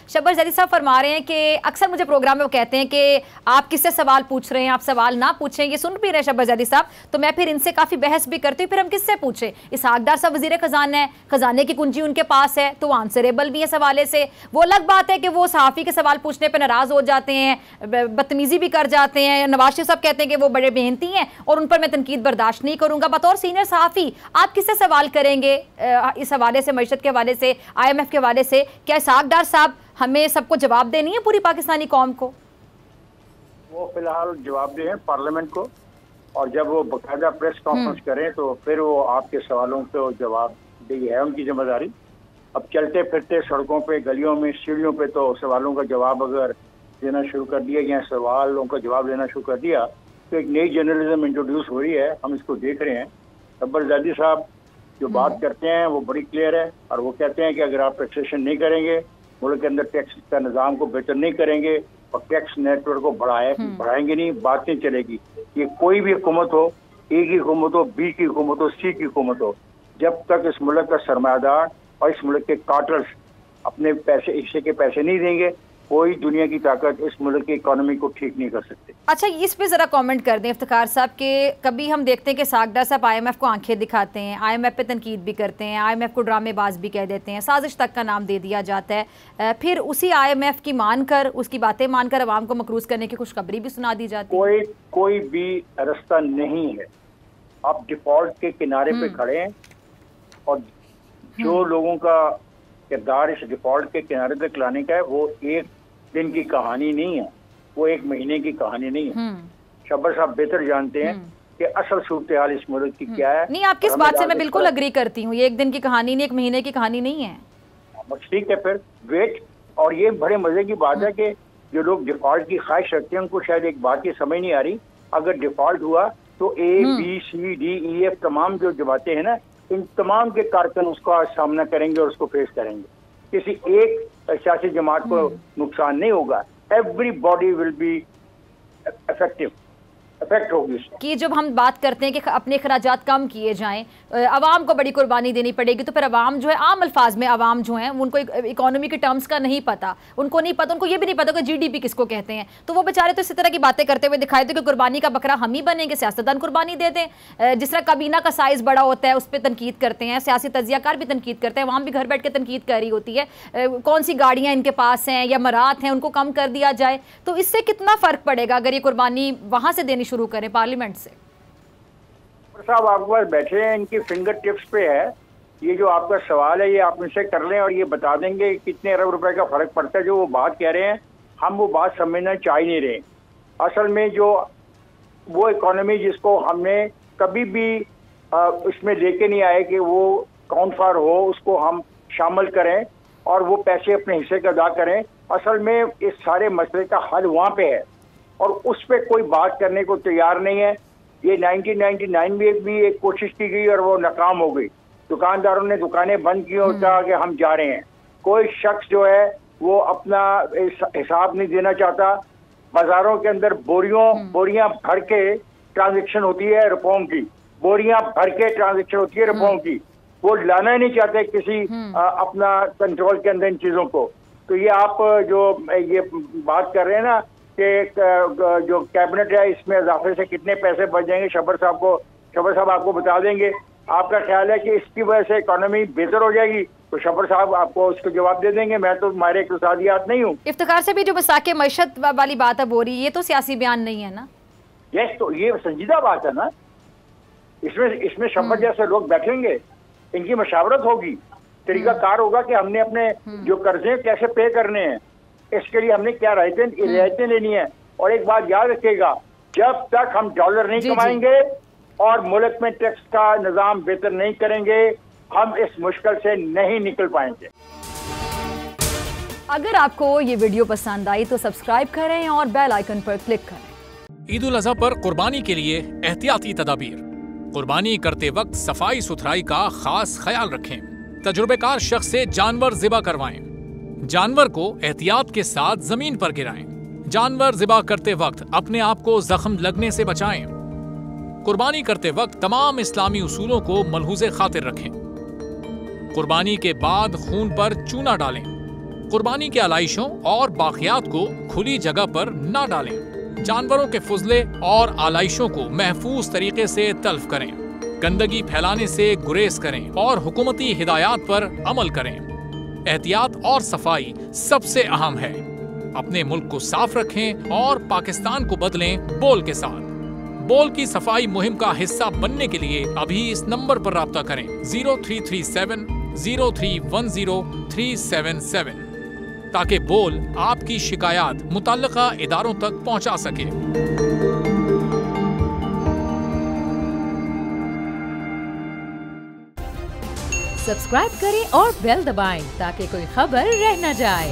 शब्बर ज़ैदी साहब फरमा रहे हैं कि अक्सर मुझे प्रोग्राम में वो कहते हैं कि आप किससे सवाल पूछ रहे हैं, आप सवाल ना पूछें। ये सुन भी रहे हैं शब्बर ज़ैदी साहब, तो मैं फिर इनसे काफ़ी बहस भी करती हूँ, फिर हम किससे पूछें। इसहाक डार साहब वज़ीर ख़जाना है, ख़जाने की कुंजी उनके पास है, तो वो आंसरेबल भी है इस हवाले से। वो अलग बात है कि वो सहाफ़ी के सवाल पूछने पर नाराज़ हो जाते हैं, बदतमीज़ी भी कर जाते हैं। नवाज शरीफ साहब कहते हैं कि वो बड़े मेहनती हैं और उन पर मैं तनकीद बर्दाश्त नहीं करूँगा। बतौर सीनियर सहाफ़ी आप किससे सवाल करेंगे इस हवाले से, मईशत के हवाले से, IMF के हवाले से? क्या इसहाक डार साहब हमें सबको जवाब देनी है, पूरी पाकिस्तानी कौम को? वो फिलहाल जवाब दें पार्लियामेंट को, और जब वो बाकायदा प्रेस कॉन्फ्रेंस करें तो फिर वो आपके सवालों को जवाब देगी, है उनकी जिम्मेदारी। अब चलते फिरते सड़कों पे, गलियों में, सीढ़ियों पे तो सवालों का जवाब अगर देना शुरू कर दिया या सवालों का जवाब देना शुरू कर दिया तो एक नई जर्नलिज्म इंट्रोड्यूस हो रही है, हम इसको देख रहे हैं। शब्बर ज़ैदी साहब जो बात करते हैं वो बड़ी क्लियर है, और वो कहते हैं कि अगर आप टैक्सेशन नहीं करेंगे, मुल्क के अंदर टैक्स का निज़ाम को बेहतर नहीं करेंगे और टैक्स नेटवर्क को बढ़ाएंगे नहीं, बात नहीं चलेगी। ये कोई भी हुकूमत हो, ए की हुकूमत हो, बी की हुकूमत हो, सी की हुकूमत हो, जब तक इस मुल्क का सरमायादार और इस मुल्क के कार्टर्स अपने पैसे, हिस्से के पैसे नहीं देंगे, कोई दुनिया की ताकत इस मुल्क की इकोनॉमी को ठीक नहीं कर सकते। अच्छा, इस पे जरा कमेंट कर दें इफ्तिखार साहब के कभी हम देखते हैं कि इसहाक डार साहब IMF को आंखें दिखाते हैं, IMF पे तनकीद भी करते हैं, IMF को ड्रामेबाज भी कह देते हैं, साजिश तक का नाम दे दिया जाता है, फिर उसी IMF की मानकर, उसकी बातें मानकर अवाम को मकरूज करने की खुशखबरी भी सुना दी जाती है। कोई भी रास्ता नहीं है। आप डिफॉल्ट के किनारे पे खड़े हैं, और जो लोगों का किरदार इस डिफॉल्ट के किनारे तक लाने का है वो एक दिन की कहानी नहीं है, वो एक महीने की कहानी नहीं है। शब्बर साहब बेहतर जानते हैं कि असल सूरत हाल इस मुल्क की क्या है। नहीं, आपकी इस बात से मैं बिल्कुल अग्री करती हूँ, ये एक दिन की कहानी नहीं, एक महीने की कहानी नहीं है। ठीक है, फिर वेट। और ये बड़े मजे की बात है कि जो लोग डिफॉल्ट की ख्वाहिश रखते हैं उनको शायद एक बात की समझ नहीं आ रही, अगर डिफॉल्ट हुआ तो ABCDEF तमाम जो जमातें हैं ना, इन तमाम के कारकुन उसका सामना करेंगे और उसको फेस करेंगे। किसी एक सियासी जमात को नुकसान नहीं होगा, एवरीबॉडी विल बी इफेक्ट होगी कि जब हम बात करते हैं कि अपने खराजात कम किए जाएं, अवाम को बड़ी कुर्बानी देनी पड़ेगी, तो फिर अवाम जो है, आम अल्फाज में अवाम जो हैं उनको इकोनॉमी के टर्म्स का नहीं पता, उनको ये भी नहीं पता कि GDP किसको कहते हैं, तो वो बेचारे तो इसी तरह की बातें करते हुए दिखाई दे कि कुर्बानी का बकरा हम ही बनेंगे, सियासतदान कुर्बानी दे दें। जिस तरह काबीना का साइज़ बड़ा होता है उस पर तनकीद करते हैं, सियासी तजियाकार भी तनकीद करते हैं, अवाम भी घर बैठ के तनकीद कर रही होती है, कौन सी गाड़ियाँ इनके पास हैं या मरात हैं उनको कम कर दिया जाए, तो इससे कितना फ़र्क पड़ेगा अगर ये कुर्बानी वहाँ से देनी शुरू करें पार्लियामेंट से? साहब आपके पास बैठे हैं, इनकी फिंगर टिप्स पे है। ये जो आपका सवाल है ये आप इनसे कर लें और ये बता देंगे कितने अरब रुपए का फर्क पड़ता है। जो वो बात कह रहे हैं हम वो बात समझना चाह ही नहीं रहे। असल में जो वो इकोनॉमी जिसको हमने कभी भी इसमें लेके नहीं आए कि वो काउंट फॉर हो, उसको हम शामिल करें और वो पैसे अपने हिस्से का अदा करें। असल में इस सारे मसले का हल वहाँ पे है और उस पर कोई बात करने को तैयार नहीं है। ये 1999 में भी एक कोशिश की गई और वो नाकाम हो गई। दुकानदारों ने दुकानें बंद की और कहा कि हम जा रहे हैं। कोई शख्स जो है वो अपना हिसाब नहीं देना चाहता। बाजारों के अंदर बोरियां भर के ट्रांजैक्शन होती है रुपयों की, बोरियां भर के ट्रांजैक्शन होती है रुपयों की। वो लाना ही नहीं चाहते किसी अपना कंट्रोल के अंदर इन चीजों को। तो ये आप जो ये बात कर रहे हैं ना कि जो कैबिनेट है इसमें इजाफे से कितने पैसे बच जाएंगे, शब्बर साहब आपको बता देंगे। आपका ख्याल है कि इसकी वजह से इकोनॉमी बेहतर हो जाएगी तो शब्बर साहब आपको उसको जवाब दे देंगे। मैं तो माहिर इक़्तिसादियात नहीं हूँ। इफ्तिखार से भी जो मसाके मईशत वाली बात अब हो रही है ये तो सियासी बयान नहीं है ना? यस, तो ये संजीदा बात है ना। इसमें शब्बर जैसे लोग बैठेंगे, इनकी मशावरत होगी, तरीका कार होगा कि हमने अपने जो कर्जे कैसे पे करने हैं, इसके लिए हमने क्या रियायतें लेनी है। और एक बात याद रखिएगा, जब तक हम डॉलर नहीं कमाएंगे और मुल्क में टैक्स का निजाम बेहतर नहीं करेंगे हम इस मुश्किल से नहीं निकल पाएंगे। अगर आपको ये वीडियो पसंद आई तो सब्सक्राइब करें और बेल आइकन पर क्लिक करें। ईद उल अज़हा पर कुर्बानी के लिए एहतियाती तदाबीर। कुर्बानी करते वक्त सफाई सुथराई का खास ख्याल रखें। तजुर्बेकार शख्स से जानवर ज़िबा करवाएं। जानवर को एहतियात के साथ जमीन पर गिराएं। जानवर ज़िबा करते वक्त अपने आप को जख्म लगने से बचाएं। कुर्बानी करते वक्त तमाम इस्लामी उसूलों को मलहूज़े खातिर रखें। कुर्बानी के बाद खून पर चूना डालें। कुर्बानी के आलाइशों और बाकियात को खुली जगह पर न डालें। जानवरों के फुजले और आलाइशों को महफूज तरीके से तल्फ करें। गंदगी फैलाने से गुरेज करें और हुकूमती हिदायत पर अमल करें। एहतियात और सफाई सबसे अहम है। अपने मुल्क को साफ रखें और पाकिस्तान को बदलें बोल के साथ। बोल की सफाई मुहिम का हिस्सा बनने के लिए अभी इस नंबर पर राब्ता करें 0337 0310 377 ताकि बोल आपकी शिकायत मुतल्लिका इदारों तक पहुंचा सके। सब्सक्राइब करें और बेल दबाएं ताकि कोई खबर रह न जाए।